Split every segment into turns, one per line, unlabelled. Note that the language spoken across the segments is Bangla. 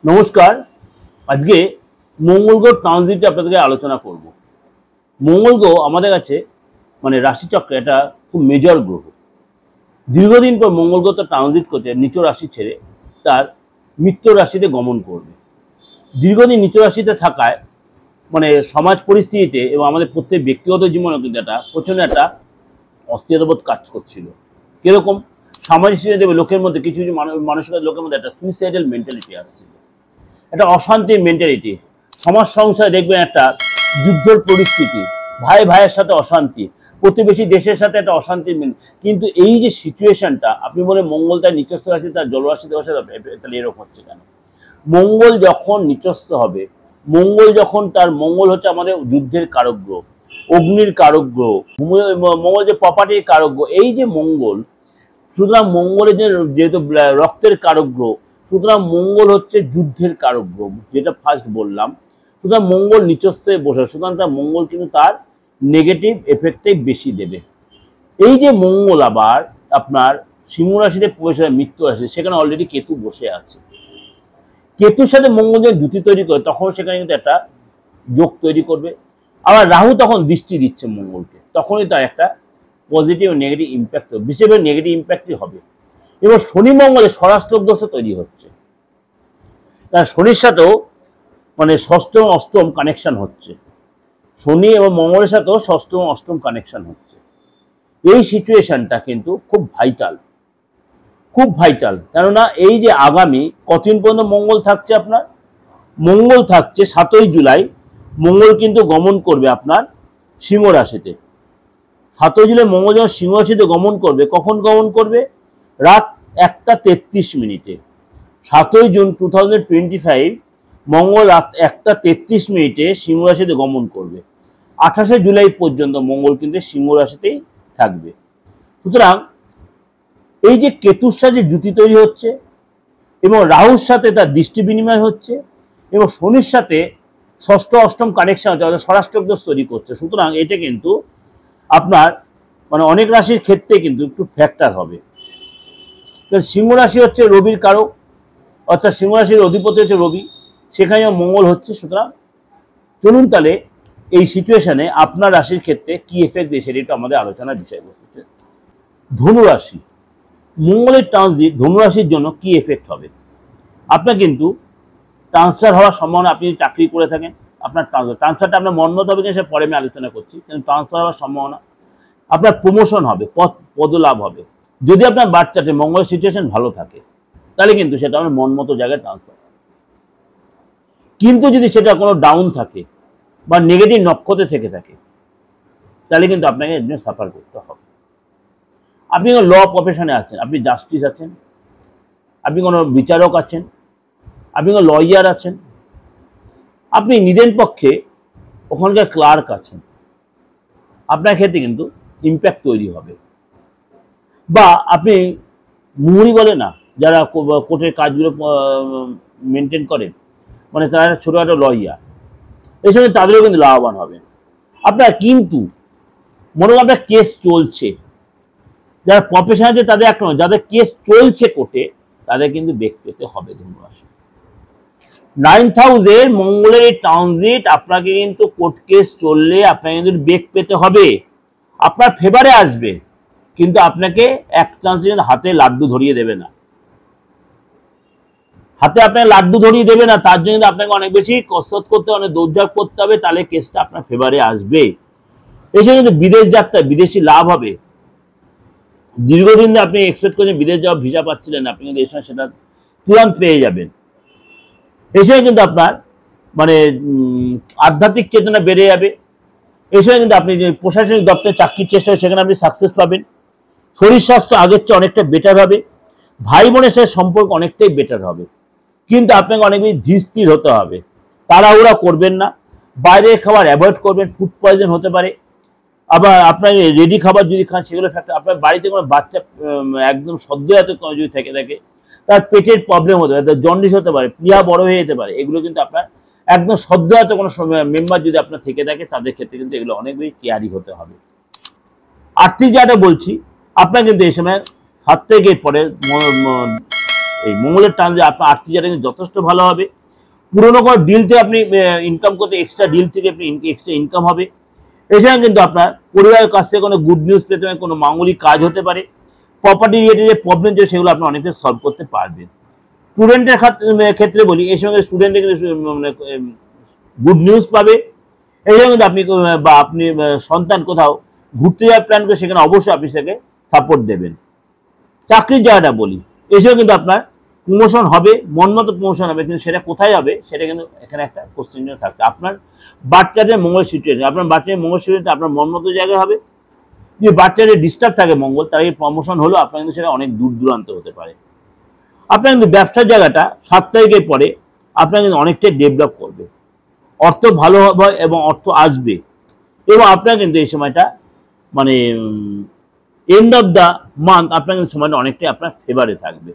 নমস্কার। আজকে মঙ্গল গ্রহ ট্রানজিট আপনাদেরকে আলোচনা করব। মঙ্গল গ্রহ আমাদের কাছে রাশিচক্রে এটা খুব মেজর গ্রহ। দীর্ঘদিন পর মঙ্গল গ্রহ তো ট্রানজিট করছে নিচ রাশি ছেড়ে তার মিত্র রাশিতে গমন করবে। দীর্ঘদিন নিচ রাশিতে থাকায় সমাজ পরিস্থিতিতে এবং আমাদের প্রত্যেক ব্যক্তিগত জীবনে কিন্তু একটা প্রচণ্ড একটা অস্থিরতাবোধ কাজ করছিল। কিরকম? সামাজিক লোকের মধ্যে কিছু কিছু মানসিকতার লোকের মধ্যে একটা সুইসাইডাল মেন্টালিটি আসছিল, একটা অশান্তির মেন্টালিটি। সমাজ সংসারে দেখবেন একটা যুদ্ধের পরিস্থিতি, ভাই ভাইয়ের সাথে অশান্তি, প্রতিবেশী দেশের সাথে একটা অশান্তির কিন্তু এই যে সিচুয়েশনটা আপনি বলে মঙ্গল তার নিচস্থ রাশি তার জলরাশি দেওয়া তাহলে এরকম হচ্ছে কেন? মঙ্গল যখন নিচস্থ হবে, মঙ্গল যখন তার মঙ্গল হচ্ছে আমাদের যুদ্ধের কারক গ্রহ, অগ্নির কারক গ্রহ, মঙ্গল যে প্রপার্টির কারক গ্রহ, এই যে মঙ্গল, সুতরাং মঙ্গলের যেহেতু রক্তের কারক গ্রহ, সুতরাং মঙ্গল হচ্ছে যুদ্ধের কারক গ্রহ, যেটা ফার্স্ট বললাম। সুতরাং মঙ্গল নিচস্থে বসে, সুতরাং তার মঙ্গল কিন্তু তার নেগেটিভ এফেক্টটাই বেশি দেবে। এই যে মঙ্গল আবার আপনার সিংহ রাশিতে প্রবেশ হয় মিত্র রাশি, সেখানে অলরেডি কেতু বসে আছে। কেতুর সাথে মঙ্গল যখন জুতি তৈরি করে তখন সেখানে কিন্তু একটা যোগ তৈরি করবে। আবার রাহু তখন দৃষ্টি দিচ্ছে মঙ্গলকে, তখনই তার একটা পজিটিভ নেগেটিভ ইম্প্যাক্ট, বিশেষ করে নেগেটিভ ইম্প্যাক্টই হবে। এবং শনি মঙ্গলে ষষ্ঠক দোষও তৈরি হচ্ছে, তার শনির সাথেও ষষ্ঠম অষ্টম কানেকশন হচ্ছে, শনি এবং মঙ্গলের সাথেও ষষ্ঠম অষ্টম কানেকশন হচ্ছে। এই সিচুয়েশনটা কিন্তু খুব ভাইটাল, খুব ভাইটাল। কেননা এই যে আগামী কতদিন পর্যন্ত মঙ্গল থাকছে, আপনার মঙ্গল থাকছে 7ই জুলাই। মঙ্গল কিন্তু গমন করবে আপনার সিংহ রাশিতে। 7ই জুলাই মঙ্গল যখন সিংহ রাশিতে গমন করবে, কখন গমন করবে? রাত 1টা 33 মিনিটে। 7ই জুন 2025 মঙ্গল রাত 1টা 33 মিনিটে সিংহ রাশিতে গমন করবে। 28শে জুলাই পর্যন্ত মঙ্গল কিন্তু সিংহ রাশিতেই থাকবে। সুতরাং এই যে কেতুর সাথে জুতি তৈরি হচ্ছে এবং রাহুর সাথে তার দৃষ্টি বিনিময় হচ্ছে এবং শনির সাথে ষষ্ঠ অষ্টম কানেকশন হচ্ছে, অর্থাৎ ষষ্ঠক দোষ তৈরি করছে। সুতরাং এটা কিন্তু আপনার অনেক রাশির ক্ষেত্রে কিন্তু একটু ফ্যাক্টর হবে। সিংহ রাশি হচ্ছে রবির কারক, অর্থাৎ সিংহ রাশির অধিপতি হচ্ছে রবি, সেখানে মঙ্গল হচ্ছে। সুতরাং চলুন তাহলে এই সিচুয়েশনে আপনার রাশির ক্ষেত্রে কি এফেক্ট দিয়ে সেটা একটু আমাদের আলোচনার বিষয়বস্তু। ধনুরাশি, মঙ্গলের ট্রানজিট ধনুরাশির জন্য কি এফেক্ট হবে? আপনার কিন্তু ট্রান্সফার হওয়ার সম্ভাবনা, আপনি চাকরি করে থাকেন আপনার ট্রান্সফারটা আপনার মন মতো হবে কিনা সে পরে আমি আলোচনা করছি, কিন্তু ট্রান্সফার হওয়ার সম্ভাবনা, আপনার প্রমোশন হবে, পদলাভ হবে। যদি আপনার বাচ্চাতে মঙ্গলের সিচুয়েশন ভালো থাকে তাহলে কিন্তু সেটা আমার মন মতো জায়গায় ট্রান্সফার। কিন্তু যদি সেটা কোনো ডাউন থাকে বা নেগেটিভ নক্ষত্রে থেকে থাকে তাহলে কিন্তু আপনাকে এর জন্য সাফার করতে হবে। আপনি কোনো ল প্রফেশনে আছেন, আপনি জাস্টিস আছেন, আপনি কোনো বিচারক আছেন, আপনি কোনো লয়ার আছেন, আপনি নিদেন পক্ষে ওখানকার ক্লার্ক আছেন, আপনার ক্ষেত্রে কিন্তু ইম্প্যাক্ট তৈরি হবে। বা আপনি মুহুরি বলে না, যারা কোর্টের কাজগুলো মেনটেন করেন, তারা ছোটোখাটো লয়ার, এই সময় তাদেরও কিন্তু লাভবান হবে। আপনার কিন্তু মনে হয় আপনার কেস চলছে, যারা প্রফেশন আছে তাদের একটা নয়, যাদের কেস চলছে কোর্টে তাদের কিন্তু বেগ পেতে হবে। ধন্যবাদ। 9th হাউসের মঙ্গলের এই ট্রানজিট আপনাকে কিন্তু কোর্ট কেস চললে আপনাকে কিন্তু বেগ পেতে হবে, আপনার ফেভারে আসবে, কিন্তু আপনাকে এক চান্সে হাতে লাড্ডু ধরিয়ে দেবে না, হাতে আপনাকে লাড্ডু ধরিয়ে দেবে না। তার জন্য আপনাকে অনেক বেশি কসরত করতে, অনেক দৌড়ঝাঁপ করতে হবে, তাহলে কেসটা আপনার ফেভারে আসবে। এসে কিন্তু বিদেশ যাত্রা, বিদেশি লাভ হবে। দীর্ঘদিন আপনি এক্সপেক্ট করছেন বিদেশ যাওয়ার ভিসা পাচ্ছিলেন, আপনি কিন্তু এসে সেটা তুরন্ত পেয়ে যাবেন। এসে কিন্তু আপনার আধ্যাত্মিক চেতনা বেড়ে যাবে। এসে কিন্তু আপনি যে প্রশাসনিক দপ্তরে চাকরির চেষ্টা হয় সেখানে আপনি সাকসেস পাবেন। শরীর স্বাস্থ্য আগের চেয়ে অনেকটা বেটার হবে, ভাই বোনের সাথে সম্পর্ক অনেকটাই বেটার হবে। কিন্তু আপনাকে অনেক বেশি ধীর স্থির হতে হবে, তাড়াহুড়া করবেন না, বাইরের খাবার অ্যাভয়েড করবেন, ফুড পয়জন হতে পারে। আবার আপনার রেডি খাবার যদি খান সেগুলো ফ্যাক্টর, আপনার বাড়িতে কোনো বাচ্চা একদম সদ্যজাত যদি থেকে থাকে তার পেটের প্রবলেম হতে পারে, তার জন্ডিস হতে পারে, প্লিহা বড় হয়ে যেতে পারে, এগুলো কিন্তু আপনার একদম সদ্যজাত কোনো মেম্বার যদি আপনার থেকে থাকে তাদের ক্ষেত্রে কিন্তু এগুলো অনেক বেশি কেয়ারি হতে হবে। আর্থিক জায়গাটা বলছি, আপনার কিন্তু এই সময় 7 থেকে পরে এই মঙ্গলের ট্রানজিট আপনার আর্থিক জায়গাটা কিন্তু যথেষ্ট ভালো হবে। পুরোনো কোনো ডিল থেকে আপনি ইনকাম করতে এক্সট্রা ডিল থেকে আপনি এক্সট্রা ইনকাম হবে। এছাড়া কিন্তু আপনার পরিবারের কাছ থেকে কোনো গুড নিউজ পেতে পারেন, কোনো মাঙ্গলিক কাজ হতে পারে। প্রপার্টি রিলেটেড যে প্রবলেম যে সেগুলো আপনি অনেকটা সলভ করতে পারবেন। স্টুডেন্টের ক্ষেত্রে বলি, এই সঙ্গে স্টুডেন্টের মানে গুড নিউজ পাবে। এই জন্য কিন্তু আপনি বা আপনি সন্তান কোথাও ঘুরতে যাওয়ার প্ল্যান করে সেখানে অবশ্যই আপনি সেটাকে সাপোর্ট দেবেন। চাকরির জায়গাটা বলি, এসেও কিন্তু আপনার প্রমোশন হবে, মনমতো প্রমোশন হবে, কিন্তু সেটা কোথায় হবে সেটা কিন্তু এখানে একটা কোশ্চেন থাকবে। আপনার বাচ্চাদের মঙ্গল সিচুয়েশন, আপনার বাচ্চাদের মঙ্গল সিচুয়েশন আপনার মনমতো জায়গায় হবে। যদি বাচ্চাদের ডিস্টার্ব থাকে মঙ্গল, তার এই প্রমোশন হলো আপনার কিন্তু সেটা অনেক দূর দূরান্ত হতে পারে। আপনার কিন্তু ব্যবসার জায়গাটা 7 তারিখের পরে আপনার কিন্তু অনেকটাই ডেভেলপ করবে, অর্থ ভালো হবে এবং অর্থ আসবে। এবং আপনার কিন্তু এই সময়টা মানে এন্ড অফ দ্য মান্থ আপনার কিন্তু সময়টা অনেকটাই আপনার ফেভারে থাকবে।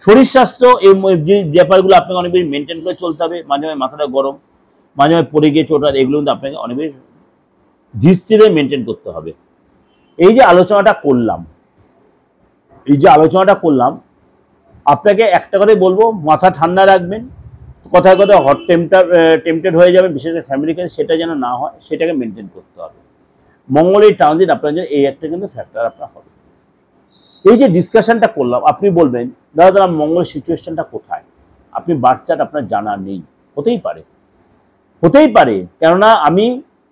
শরীর স্বাস্থ্য এই যে ব্যাপারগুলো আপনাকে অনেক বেশি মেনটেন করে চলতে হবে। মাঝে মাঝে মাথাটা গরম, মাঝে মাঝে পড়ে গিয়ে চোট, এগুলো কিন্তু আপনাকে অনেক বেশি ধীর স্থিরে মেনটেন করতে হবে। এই যে আলোচনাটা করলাম, আপনাকে একটা কথাই বলবো, মাথা ঠান্ডা রাখবেন। কথায় কথায় হট টেম্পটেড হয়ে যাবেন, বিশেষ করে ফ্যামিলি কাছে, সেটা যেন না হয়, সেটাকে মেনটেন করতে হবে। মঙ্গলের ট্রানজিট আপনার জন্য এই একটা কিন্তু ফ্যাক্টর আপনার হবে। এই যে ডিসকাশনটা করলাম, আপনি বলবেন দাদা মঙ্গলের সিচুয়েশনটা কোথায়, আপনি বাচ্চাটা আপনার জানা নেই। হতেই পারে, কেননা আমি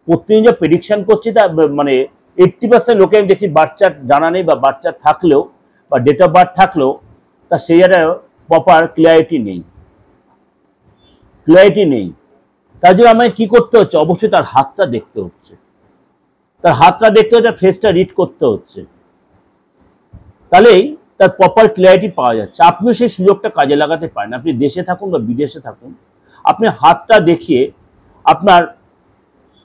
প্রতিদিন যে প্রেডিকশন করছি তা মানে 80% লোকে আমি দেখছি বাচ্চার জানা নেই, বা বাচ্চা থাকলেও বা ডেট অফ বার্থ থাকলেও তা সেই জায়গায় প্রপার ক্লিয়ারিটি নেই। তার জন্য আমাকে কি করতে হচ্ছে, অবশ্যই তার হাতটা দেখতে হচ্ছে, ফেসটা রিড করতে হচ্ছে, তাহলেই তার প্রপার ক্লিয়ারিটি পাওয়া যাচ্ছে। আপনিও সেই সুযোগটা কাজে লাগাতে পারেন। আপনি দেশে থাকুন বা বিদেশে থাকুন, আপনি হাতটা দেখিয়ে আপনার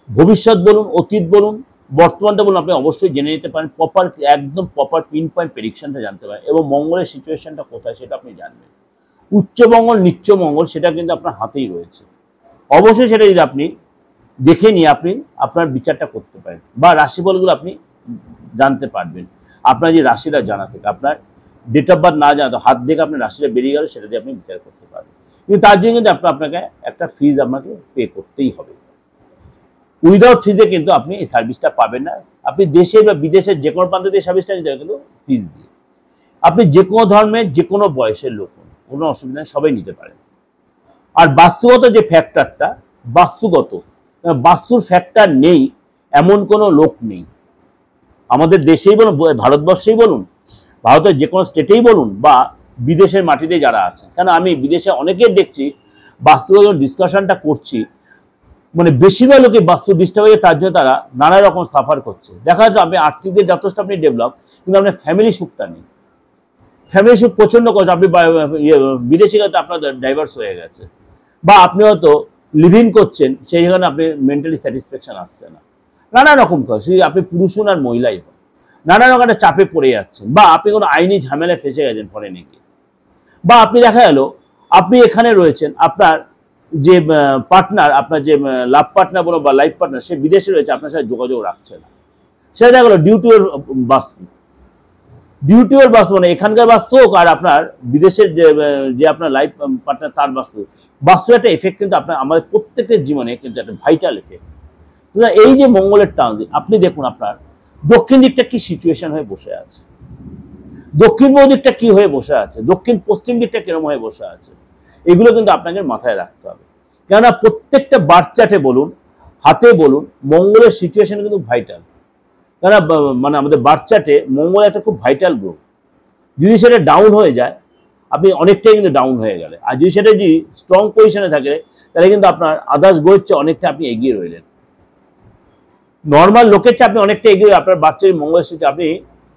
ভবিষ্যৎ বলুন, অতীত বলুন, বর্তমানটা বলুন, আপনি অবশ্যই জেনে নিতে পারেন। একদম প্রপার পিন পয়েন্ট প্রেডিকশনটা জানতে পারেন, এবং মঙ্গলের সিচুয়েশনটা কোথায় সেটা আপনি জানবেন। উচ্চ মঙ্গল, নিচ্চ মঙ্গল, সেটা কিন্তু আপনার হাতেই রয়েছে। অবশ্যই সেটা যদি আপনি দেখে নিয়ে আপনি আপনার বিচারটা করতে পারেন, বা রাশিফলগুলো আপনি জানতে পারবেন। আপনার যে রাশিটা জানা থেকে, আপনার ডেট অফ বার্থ না জানা তো হাত দেখে আপনার রাশিটা বেরিয়ে গেল, সেটা দিয়ে আপনি বিচার করতে পারবেন। কিন্তু তার জন্য কিন্তু আপনাকে একটা ফিজ আপনাকে পে করতেই হবে। উইদাউট ফিজে কিন্তু আপনি এই সার্ভিসটা পাবেন না। আপনি দেশে বা বিদেশের যে কোনো প্রান্ত দিয়ে সার্ভিসটা নিতে কিন্তু ফিজ দিয়ে। আপনি যে কোনো ধর্মের যে কোনো বয়সের লোক, কোনো অসুবিধা নেই, সবাই নিতে পারেন। আর বাস্তুগত যে ফ্যাক্টরটা, বাস্তুর ফ্যাক্টর নেই এমন কোনো লোক নেই। আমাদের দেশেই বলুন, ভারতবর্ষেই বলুন, ভারতের যে কোনো স্টেটেই বলুন, বা বিদেশের মাটিতে যারা আছেন, কেন আমি বিদেশে অনেকের দেখছি বাস্তুগত ডিসকাশনটা করছি, মানে বেশিরভাগ লোকে বাস্তু ডিস্টার্ব হয়ে তার জন্য তারা নানা রকম সাফার করছে। দেখা যাচ্ছে আপনি আর্থিক দিক যথেষ্ট আপনি ডেভেলপ, কিন্তু আপনার ফ্যামিলি সুখটা নেই। ফ্যামিলি সুখ প্রচন্ড কষ্ট, আপনি বিদেশি গেলে আপনার ডাইভার্স হয়ে গেছে, বা আপনি হয়তো লিভিং করছেন, সেই জায়গায় আপনি মেন্টালি স্যাটিসফ্যাকশন আসছে না, নানা রকম কথা। আপনি পুরুষ হন আর মহিলাই হন, নানা রকম একটা চাপে পড়ে যাচ্ছেন, বা আপনি কোনো আইনি ঝামেলায় ফেসে গেছেন ফরেনে গিয়ে, বা আপনি দেখা গেল আপনি এখানে রয়েছেন, আপনার যে পার্টনার, আপনার যে লাভ পার্টনার বলো বা লাইফ পার্টনার, সে বিদেশে রয়েছে, আপনার সাথে যোগাযোগ রাখছে না। সেটা দেখা গেলো ডিউটির বাস্তু, মানে এখানকার বাস্তু হোক আর আপনার বিদেশের যে আপনার লাইফ পার্টনার তার বাস্তু একটা এফেক্ট কিন্তু আপনার আমাদের প্রত্যেকের জীবনে কিন্তু একটা ভাইটাল এফেক্ট। এই যে মঙ্গলের ট্রানজিট, আপনি দেখুন আপনার দক্ষিণ দিকটা কি সিচুয়েশন হয়ে বসে আছে, দক্ষিণ পূর্ব দিকটা কি হয়ে বসে আছে, দক্ষিণ পশ্চিম দিকটা কিরকম হয়ে বসে আছে, এগুলো কিন্তু আপনাকে মাথায় রাখতে হবে। কেননা প্রত্যেকটা বার্থ চার্টে বলুন, হাতে বলুন, মঙ্গলের সিচুয়েশন কিন্তু ভাইটাল। কেননা মানে আমাদের বার্থ চার্টে মঙ্গল একটা খুব ভাইটাল গ্রহ। যদি সেটা ডাউন হয়ে যায়, আপনি অনেকটাই কিন্তু ডাউন হয়ে গেলে, আর যদি সেটা যদি স্ট্রং পজিশনে থাকে, তাহলে কিন্তু আপনার আদার্স গ্রহের চেয়ে অনেকটা আপনি এগিয়ে রইলেন। নর্মাল লোকের চেয়ে আপনি অনেকটা এগিয়ে, আপনার বাচ্চার মঙ্গলের সিচুয়েশন, আপনি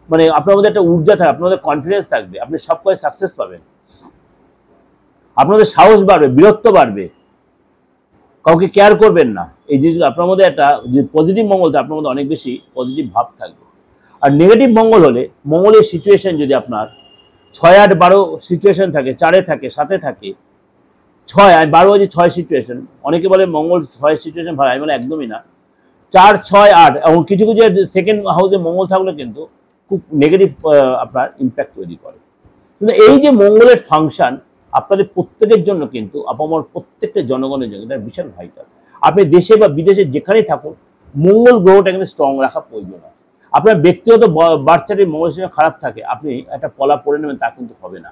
মানে আপনার মধ্যে একটা ঊর্জা থাকবে, আপনার মধ্যে কনফিডেন্স থাকবে, আপনি সব কাজে সাকসেস পাবেন, আপনাদের সাহস বাড়বে, বীরত্ব বাড়বে, কাউকে কেয়ার করবেন না। এই জিনিসগুলো আপনার মধ্যে একটা যে পজিটিভ মঙ্গলটা, আপনার মধ্যে অনেক বেশি পজিটিভ ভাব থাকবে। আর নেগেটিভ মঙ্গল হলে, মঙ্গলের সিচুয়েশন যদি আপনার 6, 8, 12 সিচুয়েশন থাকে, 4-এ থাকে, 7-এ থাকে, 6 আর 12 হচ্ছে 6 সিচুয়েশন। অনেকে বলে মঙ্গল 6 সিচুয়েশন ভালো, আমি বলে একদমই না। 4, 6, 8 এবং কিছু সেকেন্ড হাউসে মঙ্গল থাকলে কিন্তু খুব নেগেটিভ আপনার ইম্প্যাক্ট তৈরি করে। কিন্তু এই যে মঙ্গলের ফাংশন আপনাদের প্রত্যেকের জন্য কিন্তু আপামর প্রত্যেকটা জনগণের জন্য এটা বিশাল ভাইটাল। আপনি দেশে বা বিদেশে যেখানেই থাকুন মঙ্গল গ্রহটা কিন্তু স্ট্রং রাখা প্রয়োজন হয়। আপনার ব্যক্তিগত বাচ্চাটির মঙ্গলের সঙ্গে খারাপ থাকে, আপনি একটা পলা পরে নেবেন তা কিন্তু হবে না।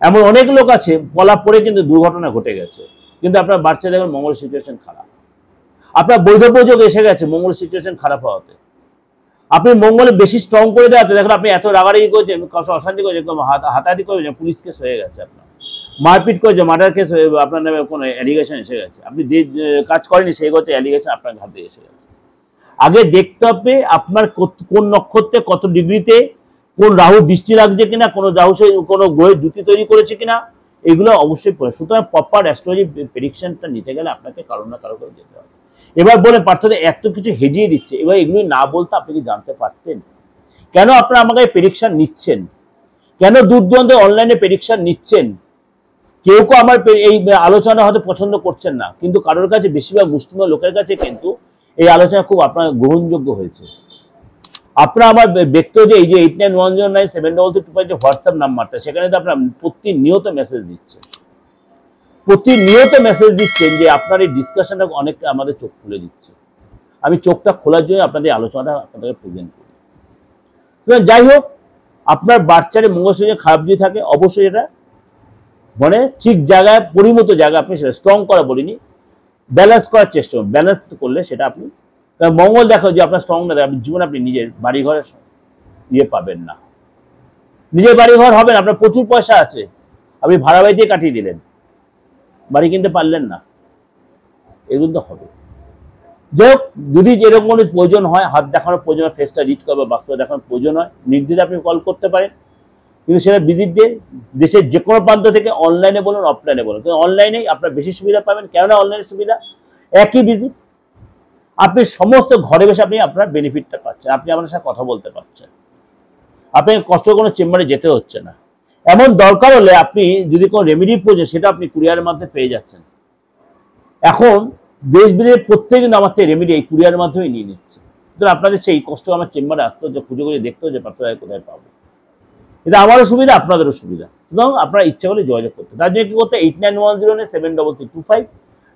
এমন অনেক লোক আছে পলা পরে কিন্তু দুর্ঘটনা ঘটে গেছে, কিন্তু আপনার বাচ্চা দেখবেন মঙ্গলের সিচুয়েশন খারাপ। আপনার বৈধব্য যোগ এসে গেছে মঙ্গলের সিচুয়েশন খারাপ হওয়াতে। আপনি মঙ্গলে বেশি স্ট্রং করে দেওয়াতে দেখেন আপনি এত রাগারাগি করেছেন, অশান্তি করেছেন, হাতাহাতি করেছেন, পুলিশ কেস হয়ে গেছে, আপনার মারপিট করেছে, মার্ডার কেস হয়ে আপনার নামে কোনো অ্যালিগেশন এসে গেছে, আপনি যে কাজ করেনি সেই করছে অ্যালিগেশন আপনার হাতে এসে গেছে। আগে দেখতে হবে আপনার কোন নক্ষত্রে কত ডিগ্রিতে কোন রাহু দৃষ্টি লাগছে কিনা, কোনো রাহু কোনো গ্রহের জুতি তৈরি করেছে কিনা, এগুলো অবশ্যই পড়ে। সুতরাং প্রপার অ্যাস্ট্রোলজি প্রেডিকশনটা নিতে গেলে আপনাকে কারো না কারো করে যেতে হবে। এবার বলে পার্থক্য এত কিছু হেজিয়ে দিচ্ছে, এবার এগুলি না বলতে আপনি কি জানতে পারতেন কেন আপনারা আমাকে প্রেডিকশন নিচ্ছেন, কেন দূর দূরান্তে অনলাইনে প্রেডিকশন নিচ্ছেন? কেউ কেউ আমার এই আলোচনা হয়তো পছন্দ করছেন না, কিন্তু কারোর কাছে বেশিরভাগ মুসলিম লোকের কাছে কিন্তু এই আলোচনা খুব আপনার গ্রহণযোগ্য হয়েছে। আপনারা আমার ব্যক্তিগত যে এই যে 8910973325 যে হোয়াটসঅ্যাপ নাম্বারটা, সেখানে তো আপনার প্রতিনিয়ত মেসেজ দিচ্ছেন, প্রতিনিয়ত মেসেজ দিচ্ছেন যে আপনার এই ডিসকাশনটা অনেকটা আমাদের চোখ খুলে দিচ্ছে। আমি চোখটা খোলার জন্য আপনাদের আলোচনাটা আপনাদের প্রেজেন্ট করি। যাই হোক, আপনার বাচ্চারে মঙ্গল সঙ্গে খারাপ যদি থাকে অবশ্যই এটা মানে ঠিক জায়গায় পরিমত জায়গায় আপনি সেটা স্ট্রং করা বলিনি, ব্যালেন্স করার চেষ্টা করুন। ব্যালেন্স করলে সেটা আপনি, কারণ মঙ্গল দেখো যে আপনার স্ট্রং না, আপনি জীবনে আপনি নিজের বাড়িঘরের ইয়ে পাবেন না, নিজের বাড়িঘর হবে না। আপনার প্রচুর পয়সা আছে, আপনি ভাড়া বাড়ি দিয়ে কাটিয়ে দিলেন, বাড়ি কিনতে পারলেন না, এগুলো তো হবে। যাই হোক, যদি যেরকম কোনো প্রয়োজন হয়, হাত দেখানোর প্রয়োজন হয়, ফেসটা রিড করা বা বাস্তবে দেখানোর প্রয়োজন হয়, নির্দ্বিধায় আপনি কল করতে পারেন। কিন্তু সেটা ভিজিট ডে দেশের যে কোনো প্রান্ত থেকে, অনলাইনে বলুন অফলাইনে বলুন, কিন্তু অনলাইনেই আপনার বেশি সুবিধা পাবেন। কেননা অনলাইনের সুবিধা একই ভিজিট, আপনি সমস্ত ঘরে বসে আপনি আপনার বেনিফিটটা পাচ্ছেন, আপনি আপনার সাথে কথা বলতে পারছেন, আপনি কষ্ট কোনো চেম্বারে যেতে হচ্ছে না। এমন দরকার হলে আপনি যদি কোনো রেমেডি প্রয়োজন সেটা আপনি কুরিয়ারের মাধ্যমে পেয়ে যাচ্ছেন। এখন দেশ বিদেশের প্রত্যেক কিন্তু আমার থেকে রেমেডি এই কুরিয়ারের মাধ্যমে নিয়ে নিচ্ছে। সুতরাং আপনাদের সেই কষ্ট আমার চেম্বারে আসতে হচ্ছে, খুঁজে খুঁজে দেখতে হচ্ছে পাত্রায় কোথায় পাবো। এটা আমারও সুবিধা, আপনাদেরও সুবিধা। সুতরাং আপনারা ইচ্ছা করলে যোগাযোগ করতে, তার জন্য কি করতে 8910733325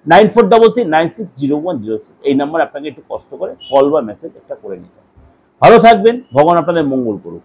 9433960106 এই নাম্বার আপনাকে একটু কষ্ট করে কল বা মেসেজ একটা করে নিতে। ভালো থাকবেন, ভগবান আপনাদের মঙ্গল করুক।